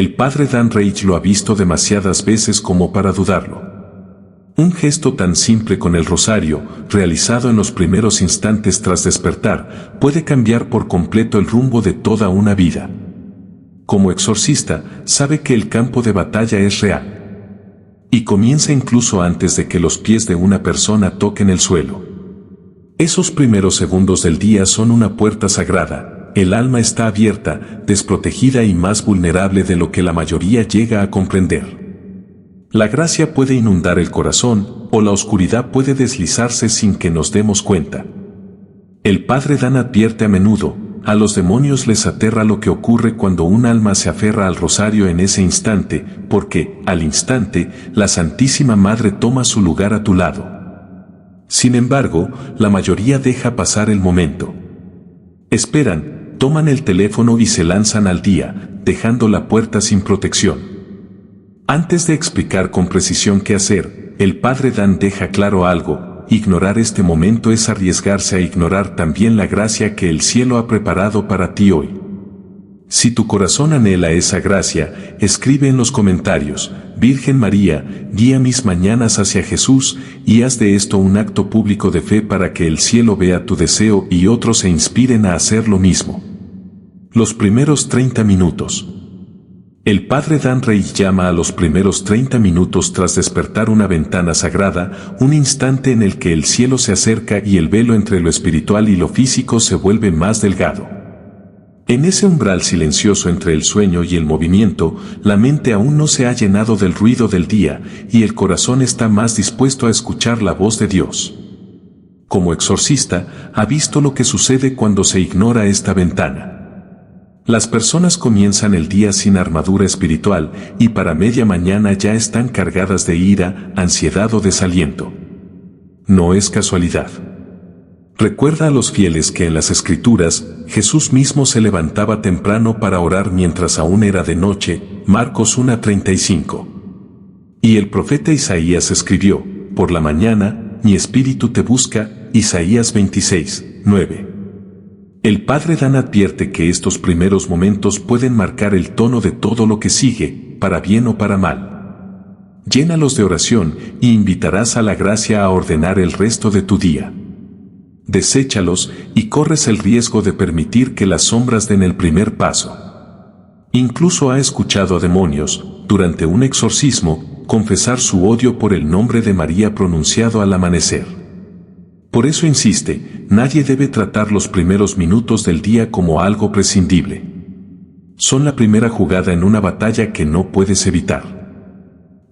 El padre Dan Reich lo ha visto demasiadas veces como para dudarlo. Un gesto tan simple con el rosario, realizado en los primeros instantes tras despertar, puede cambiar por completo el rumbo de toda una vida. Como exorcista, sabe que el campo de batalla es real. Y comienza incluso antes de que los pies de una persona toquen el suelo. Esos primeros segundos del día son una puerta sagrada. El alma está abierta, desprotegida y más vulnerable de lo que la mayoría llega a comprender. La gracia puede inundar el corazón, o la oscuridad puede deslizarse sin que nos demos cuenta. El padre Dan advierte a menudo: a los demonios les aterra lo que ocurre cuando un alma se aferra al rosario en ese instante, porque, al instante, la Santísima Madre toma su lugar a tu lado. Sin embargo, la mayoría deja pasar el momento. Esperan, toman el teléfono y se lanzan al día, dejando la puerta sin protección. Antes de explicar con precisión qué hacer, el padre Dan deja claro algo: ignorar este momento es arriesgarse a ignorar también la gracia que el cielo ha preparado para ti hoy. Si tu corazón anhela esa gracia, escribe en los comentarios: Virgen María, guía mis mañanas hacia Jesús, y haz de esto un acto público de fe para que el cielo vea tu deseo y otros se inspiren a hacer lo mismo. Los primeros 30 minutos. El padre Dan Reich llama a los primeros 30 minutos tras despertar una ventana sagrada, un instante en el que el cielo se acerca y el velo entre lo espiritual y lo físico se vuelve más delgado. En ese umbral silencioso entre el sueño y el movimiento, la mente aún no se ha llenado del ruido del día, y el corazón está más dispuesto a escuchar la voz de Dios. Como exorcista, ha visto lo que sucede cuando se ignora esta ventana. Las personas comienzan el día sin armadura espiritual, y para media mañana ya están cargadas de ira, ansiedad o desaliento. No es casualidad. Recuerda a los fieles que en las Escrituras, Jesús mismo se levantaba temprano para orar mientras aún era de noche, Marcos 1:35. Y el profeta Isaías escribió: por la mañana, mi espíritu te busca, Isaías 26:9. El padre Dan advierte que estos primeros momentos pueden marcar el tono de todo lo que sigue, para bien o para mal. Llénalos de oración y invitarás a la gracia a ordenar el resto de tu día. Deséchalos y corres el riesgo de permitir que las sombras den el primer paso. Incluso ha escuchado a demonios, durante un exorcismo, confesar su odio por el nombre de María pronunciado al amanecer. Por eso insiste: nadie debe tratar los primeros minutos del día como algo prescindible. Son la primera jugada en una batalla que no puedes evitar.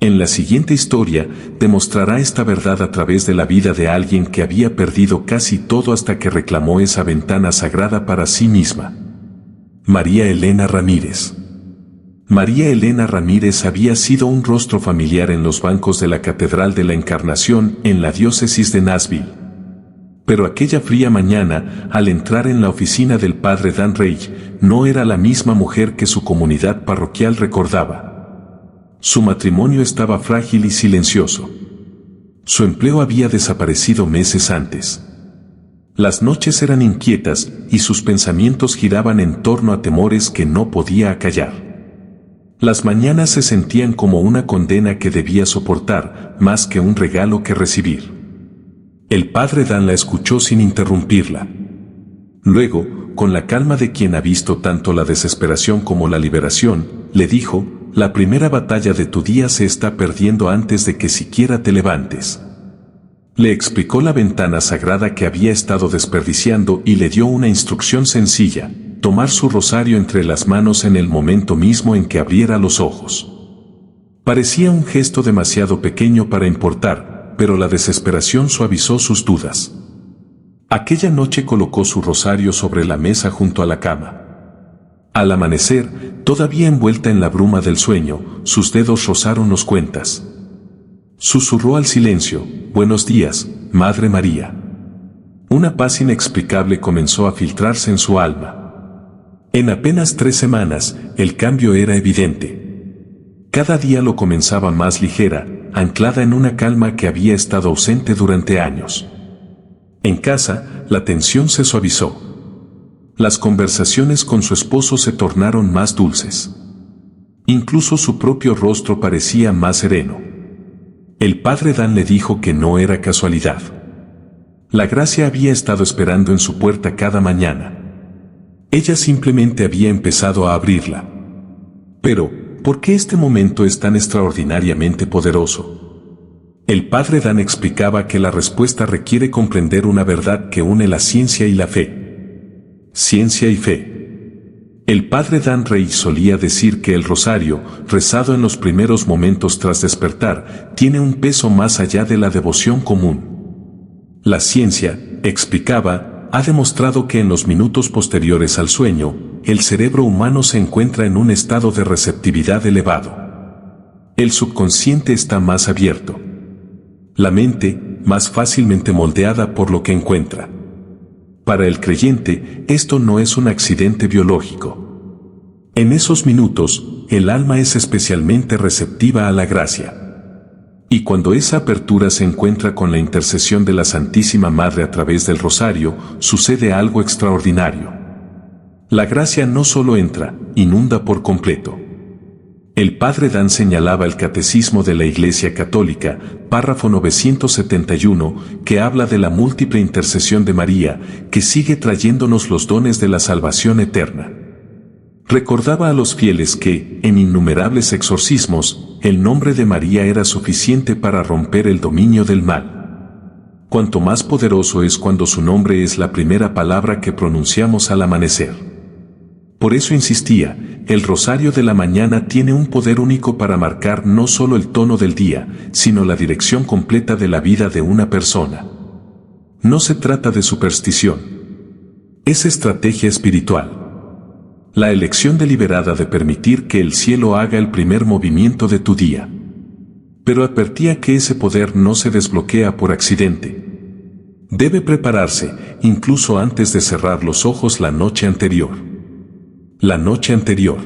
En la siguiente historia, demostrará esta verdad a través de la vida de alguien que había perdido casi todo hasta que reclamó esa ventana sagrada para sí misma. María Elena Ramírez. María Elena Ramírez había sido un rostro familiar en los bancos de la Catedral de la Encarnación en la diócesis de Nashville. Pero aquella fría mañana, al entrar en la oficina del padre Dan Reich, no era la misma mujer que su comunidad parroquial recordaba. Su matrimonio estaba frágil y silencioso. Su empleo había desaparecido meses antes. Las noches eran inquietas y sus pensamientos giraban en torno a temores que no podía acallar. Las mañanas se sentían como una condena que debía soportar, más que un regalo que recibir. El padre Dan la escuchó sin interrumpirla. Luego, con la calma de quien ha visto tanto la desesperación como la liberación, le dijo: la primera batalla de tu día se está perdiendo antes de que siquiera te levantes. Le explicó la ventana sagrada que había estado desperdiciando y le dio una instrucción sencilla: tomar su rosario entre las manos en el momento mismo en que abriera los ojos. Parecía un gesto demasiado pequeño para importar, pero la desesperación suavizó sus dudas. Aquella noche colocó su rosario sobre la mesa junto a la cama. Al amanecer, todavía envuelta en la bruma del sueño, sus dedos rozaron los cuentas. Susurró al silencio: buenos días, Madre María. Una paz inexplicable comenzó a filtrarse en su alma. En apenas 3 semanas, el cambio era evidente. Cada día lo comenzaba más ligera, anclada en una calma que había estado ausente durante años. En casa, la tensión se suavizó. Las conversaciones con su esposo se tornaron más dulces. Incluso su propio rostro parecía más sereno. El padre Dan le dijo que no era casualidad. La gracia había estado esperando en su puerta cada mañana. Ella simplemente había empezado a abrirla. Pero, ¿por qué este momento es tan extraordinariamente poderoso? El padre Dan explicaba que la respuesta requiere comprender una verdad que une la ciencia y la fe. Ciencia y fe. El padre Dan Rey solía decir que el rosario, rezado en los primeros momentos tras despertar, tiene un peso más allá de la devoción común. La ciencia, explicaba, ha demostrado que en los minutos posteriores al sueño, el cerebro humano se encuentra en un estado de receptividad elevado. El subconsciente está más abierto. La mente, más fácilmente moldeada por lo que encuentra. Para el creyente, esto no es un accidente biológico. En esos minutos, el alma es especialmente receptiva a la gracia. Y cuando esa apertura se encuentra con la intercesión de la Santísima Madre a través del rosario, sucede algo extraordinario. La gracia no solo entra, inunda por completo. El padre Dan señalaba el Catecismo de la Iglesia Católica, párrafo 971, que habla de la múltiple intercesión de María, que sigue trayéndonos los dones de la salvación eterna. Recordaba a los fieles que, en innumerables exorcismos, el nombre de María era suficiente para romper el dominio del mal. Cuanto más poderoso es cuando su nombre es la primera palabra que pronunciamos al amanecer. Por eso insistía, el rosario de la mañana tiene un poder único para marcar no solo el tono del día, sino la dirección completa de la vida de una persona. No se trata de superstición. Es estrategia espiritual. La elección deliberada de permitir que el cielo haga el primer movimiento de tu día. Pero advertía que ese poder no se desbloquea por accidente. Debe prepararse, incluso antes de cerrar los ojos la noche anterior. La noche anterior.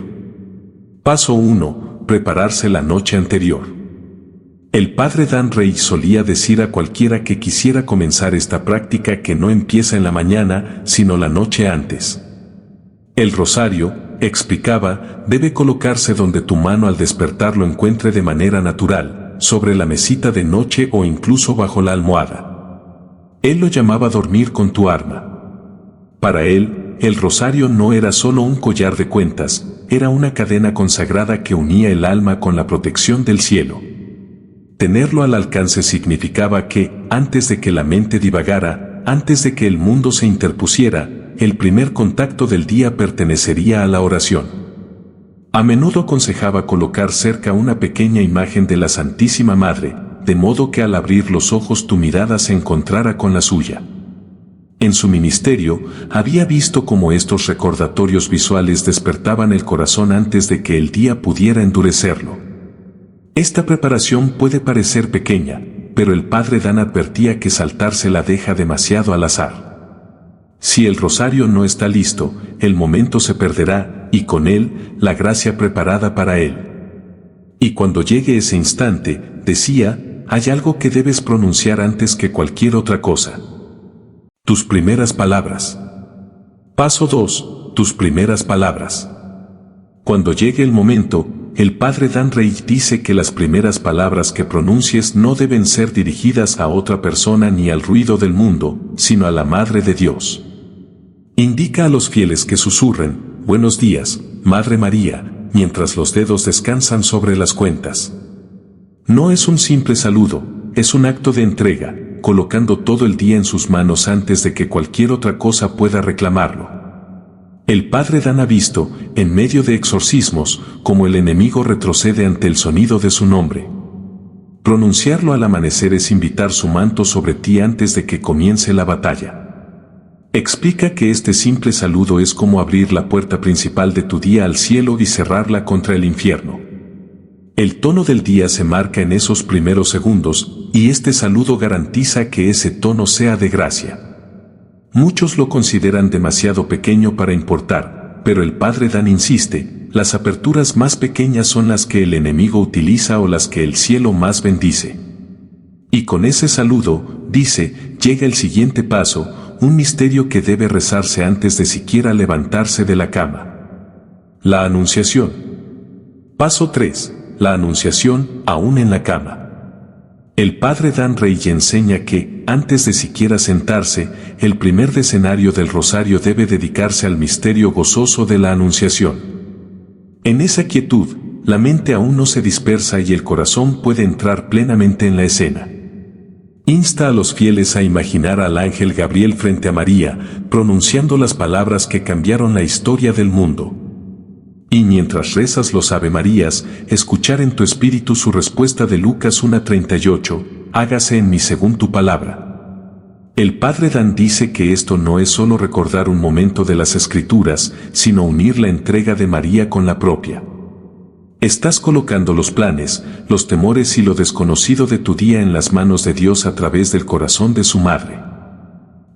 Paso 1. Prepararse la noche anterior. El padre Dan Rey solía decir a cualquiera que quisiera comenzar esta práctica que no empieza en la mañana, sino la noche antes. El rosario, explicaba, debe colocarse donde tu mano al despertar lo encuentre de manera natural, sobre la mesita de noche o incluso bajo la almohada. Él lo llamaba dormir con tu arma. Para él, el rosario no era solo un collar de cuentas, era una cadena consagrada que unía el alma con la protección del cielo. Tenerlo al alcance significaba que, antes de que la mente divagara, antes de que el mundo se interpusiera, el primer contacto del día pertenecería a la oración. A menudo aconsejaba colocar cerca una pequeña imagen de la Santísima Madre, de modo que al abrir los ojos tu mirada se encontrara con la suya. En su ministerio, había visto cómo estos recordatorios visuales despertaban el corazón antes de que el día pudiera endurecerlo. Esta preparación puede parecer pequeña, pero el padre Dan advertía que saltársela deja demasiado al azar. Si el rosario no está listo, el momento se perderá, y con él, la gracia preparada para él. Y cuando llegue ese instante, decía, hay algo que debes pronunciar antes que cualquier otra cosa. Tus primeras palabras. Paso 2. Tus primeras palabras. Cuando llegue el momento, el padre Dan Rey dice que las primeras palabras que pronuncies no deben ser dirigidas a otra persona ni al ruido del mundo, sino a la Madre de Dios. Indica a los fieles que susurren, buenos días, Madre María, mientras los dedos descansan sobre las cuentas. No es un simple saludo, es un acto de entrega, colocando todo el día en sus manos antes de que cualquier otra cosa pueda reclamarlo. El padre Dan ha visto, en medio de exorcismos, cómo el enemigo retrocede ante el sonido de su nombre. Pronunciarlo al amanecer es invitar su manto sobre ti antes de que comience la batalla. Explica que este simple saludo es como abrir la puerta principal de tu día al cielo y cerrarla contra el infierno. El tono del día se marca en esos primeros segundos, y este saludo garantiza que ese tono sea de gracia. Muchos lo consideran demasiado pequeño para importar, pero el padre Dan insiste, las aperturas más pequeñas son las que el enemigo utiliza o las que el cielo más bendice. Y con ese saludo, dice, llega el siguiente paso, un misterio que debe rezarse antes de siquiera levantarse de la cama. La Anunciación. Paso 3. La Anunciación, aún en la cama. El padre Dan Rey enseña que, antes de siquiera sentarse, el primer decenario del rosario debe dedicarse al misterio gozoso de la Anunciación. En esa quietud, la mente aún no se dispersa y el corazón puede entrar plenamente en la escena. Insta a los fieles a imaginar al ángel Gabriel frente a María, pronunciando las palabras que cambiaron la historia del mundo. Y mientras rezas los Ave Marías, escuchar en tu espíritu su respuesta de Lucas 1:38, hágase en mí según tu palabra. El padre Dan dice que esto no es solo recordar un momento de las Escrituras, sino unir la entrega de María con la propia. Estás colocando los planes, los temores y lo desconocido de tu día en las manos de Dios a través del corazón de su madre.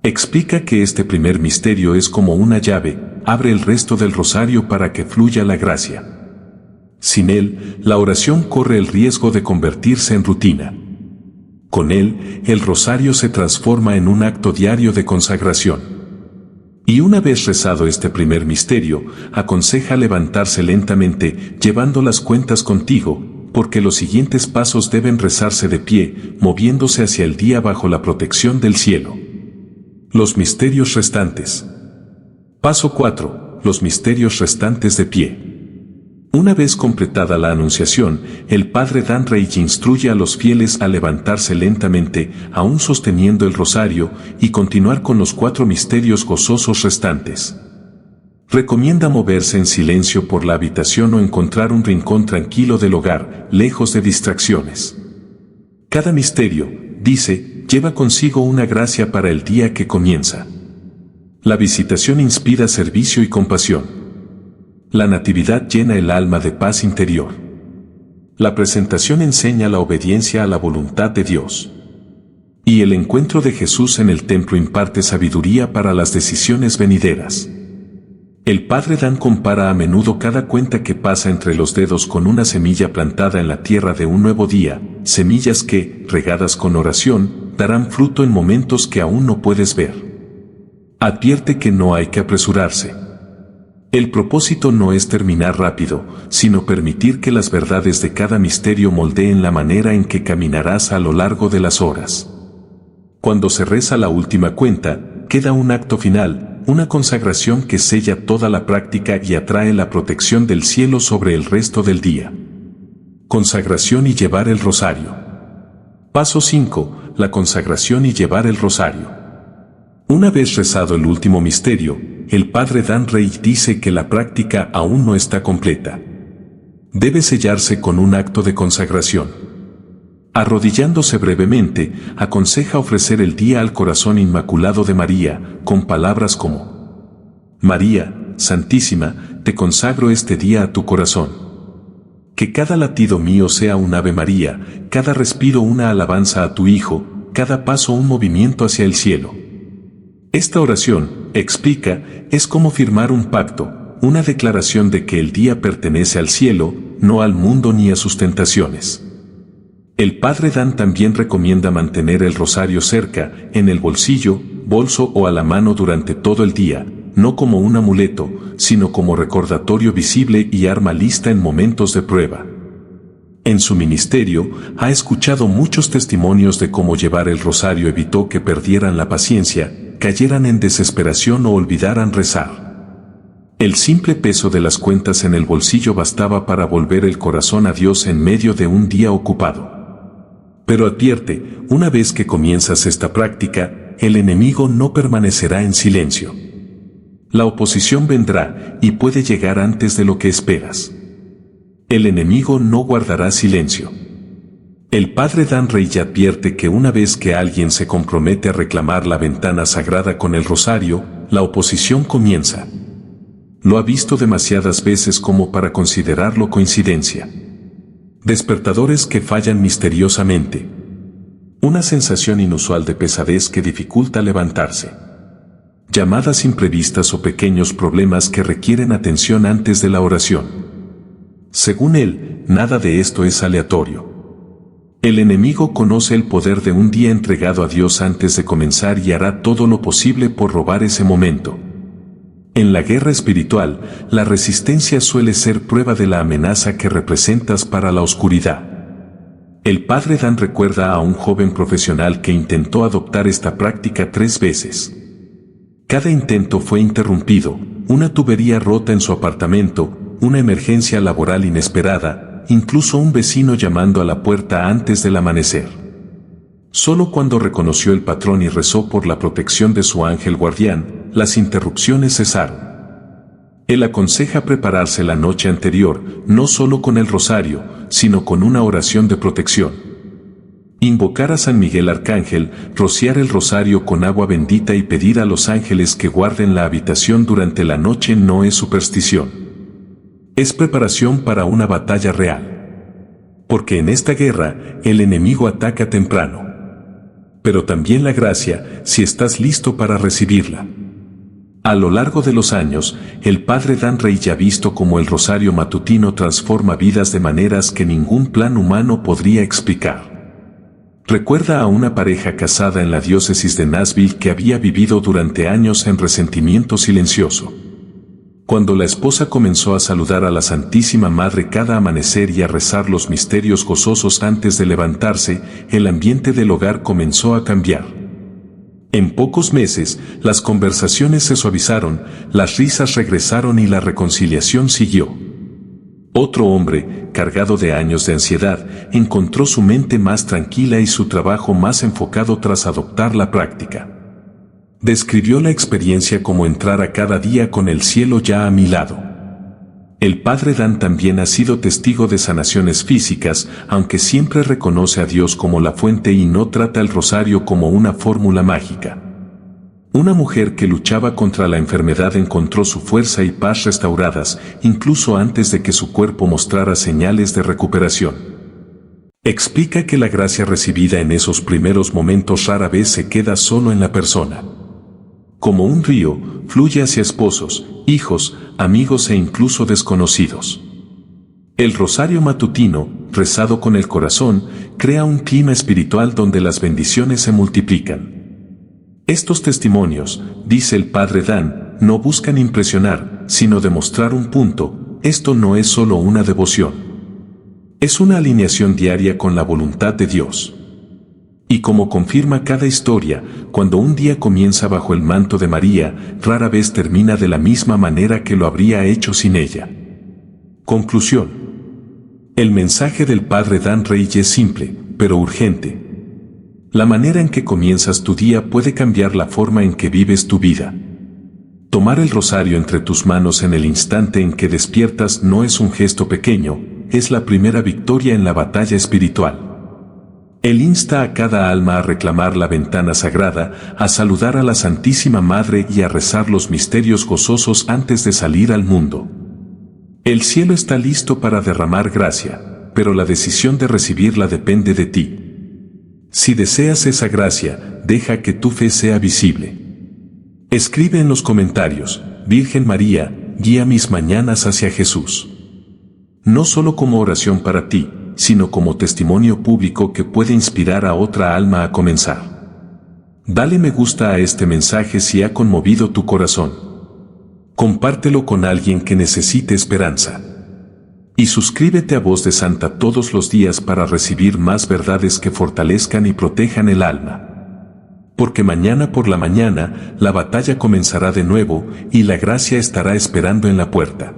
Explica que este primer misterio es como una llave, abre el resto del rosario para que fluya la gracia. Sin él, la oración corre el riesgo de convertirse en rutina. Con él, el rosario se transforma en un acto diario de consagración. Y una vez rezado este primer misterio, aconseja levantarse lentamente, llevando las cuentas contigo, porque los siguientes pasos deben rezarse de pie, moviéndose hacia el día bajo la protección del cielo. Los misterios restantes. Paso 4. Los misterios restantes de pie. Una vez completada la Anunciación, el padre Dan Rey instruye a los fieles a levantarse lentamente, aún sosteniendo el rosario, y continuar con los 4 misterios gozosos restantes. Recomienda moverse en silencio por la habitación o encontrar un rincón tranquilo del hogar, lejos de distracciones. Cada misterio, dice, lleva consigo una gracia para el día que comienza. La visitación inspira servicio y compasión. La natividad llena el alma de paz interior. La presentación enseña la obediencia a la voluntad de Dios. Y el encuentro de Jesús en el templo imparte sabiduría para las decisiones venideras. El padre Dan compara a menudo cada cuenta que pasa entre los dedos con una semilla plantada en la tierra de un nuevo día, semillas que, regadas con oración, darán fruto en momentos que aún no puedes ver. Advierte que no hay que apresurarse. El propósito no es terminar rápido, sino permitir que las verdades de cada misterio moldeen la manera en que caminarás a lo largo de las horas. Cuando se reza la última cuenta, queda un acto final, una consagración que sella toda la práctica y atrae la protección del cielo sobre el resto del día. Consagración y llevar el rosario. Paso 5. La consagración y llevar el rosario. Una vez rezado el último misterio, el padre Dan Rey dice que la práctica aún no está completa. Debe sellarse con un acto de consagración. Arrodillándose brevemente, aconseja ofrecer el día al corazón inmaculado de María, con palabras como: María, Santísima, te consagro este día a tu corazón. Que cada latido mío sea un Ave María, cada respiro una alabanza a tu Hijo, cada paso un movimiento hacia el cielo. Esta oración, explica, es como firmar un pacto, una declaración de que el día pertenece al cielo, no al mundo ni a sus tentaciones. El padre Dan también recomienda mantener el rosario cerca, en el bolsillo, bolso o a la mano durante todo el día, no como un amuleto, sino como recordatorio visible y arma lista en momentos de prueba. En su ministerio, ha escuchado muchos testimonios de cómo llevar el rosario evitó que perdieran la paciencia, cayeran en desesperación o olvidaran rezar. El simple peso de las cuentas en el bolsillo bastaba para volver el corazón a Dios en medio de un día ocupado. Pero advierte, una vez que comienzas esta práctica, el enemigo no permanecerá en silencio. La oposición vendrá, y puede llegar antes de lo que esperas. El enemigo no guardará silencio. El padre Dan Rey advierte que una vez que alguien se compromete a reclamar la ventana sagrada con el rosario, la oposición comienza. Lo ha visto demasiadas veces como para considerarlo coincidencia. Despertadores que fallan misteriosamente. Una sensación inusual de pesadez que dificulta levantarse. Llamadas imprevistas o pequeños problemas que requieren atención antes de la oración. Según él, nada de esto es aleatorio. El enemigo conoce el poder de un día entregado a Dios antes de comenzar y hará todo lo posible por robar ese momento. En la guerra espiritual, la resistencia suele ser prueba de la amenaza que representas para la oscuridad. El padre Dan recuerda a un joven profesional que intentó adoptar esta práctica 3 veces. Cada intento fue interrumpido, una tubería rota en su apartamento, una emergencia laboral inesperada, incluso un vecino llamando a la puerta antes del amanecer. Solo cuando reconoció el patrón y rezó por la protección de su ángel guardián, las interrupciones cesaron. Él aconseja prepararse la noche anterior, no solo con el rosario, sino con una oración de protección. Invocar a San Miguel Arcángel, rociar el rosario con agua bendita y pedir a los ángeles que guarden la habitación durante la noche no es superstición. Es preparación para una batalla real. Porque en esta guerra, el enemigo ataca temprano. Pero también la gracia, si estás listo para recibirla. A lo largo de los años, el padre Dan Rey ya ha visto cómo el rosario matutino transforma vidas de maneras que ningún plan humano podría explicar. Recuerda a una pareja casada en la diócesis de Nashville que había vivido durante años en resentimiento silencioso. Cuando la esposa comenzó a saludar a la Santísima Madre cada amanecer y a rezar los misterios gozosos antes de levantarse, el ambiente del hogar comenzó a cambiar. En pocos meses, las conversaciones se suavizaron, las risas regresaron y la reconciliación siguió. Otro hombre, cargado de años de ansiedad, encontró su mente más tranquila y su trabajo más enfocado tras adoptar la práctica. Describió la experiencia como entrar a cada día con el cielo ya a mi lado. El padre Dan también ha sido testigo de sanaciones físicas, aunque siempre reconoce a Dios como la fuente y no trata el rosario como una fórmula mágica. Una mujer que luchaba contra la enfermedad encontró su fuerza y paz restauradas, incluso antes de que su cuerpo mostrara señales de recuperación. Explica que la gracia recibida en esos primeros momentos rara vez se queda solo en la persona. Como un río, fluye hacia esposos, hijos, amigos e incluso desconocidos. El rosario matutino, rezado con el corazón, crea un clima espiritual donde las bendiciones se multiplican. Estos testimonios, dice el padre Dan, no buscan impresionar, sino demostrar un punto: esto no es solo una devoción. Es una alineación diaria con la voluntad de Dios. Y como confirma cada historia, cuando un día comienza bajo el manto de María, rara vez termina de la misma manera que lo habría hecho sin ella. Conclusión. El mensaje del padre Dan Rey es simple, pero urgente. La manera en que comienzas tu día puede cambiar la forma en que vives tu vida. Tomar el rosario entre tus manos en el instante en que despiertas no es un gesto pequeño, es la primera victoria en la batalla espiritual. Él insta a cada alma a reclamar la ventana sagrada, a saludar a la Santísima Madre y a rezar los misterios gozosos antes de salir al mundo. El cielo está listo para derramar gracia, pero la decisión de recibirla depende de ti. Si deseas esa gracia, deja que tu fe sea visible. Escribe en los comentarios: Virgen María, guía mis mañanas hacia Jesús. No solo como oración para ti, sino como testimonio público que puede inspirar a otra alma a comenzar. Dale me gusta a este mensaje si ha conmovido tu corazón. Compártelo con alguien que necesite esperanza. Y suscríbete a Voz de Santa todos los días para recibir más verdades que fortalezcan y protejan el alma. Porque mañana por la mañana, la batalla comenzará de nuevo y la gracia estará esperando en la puerta.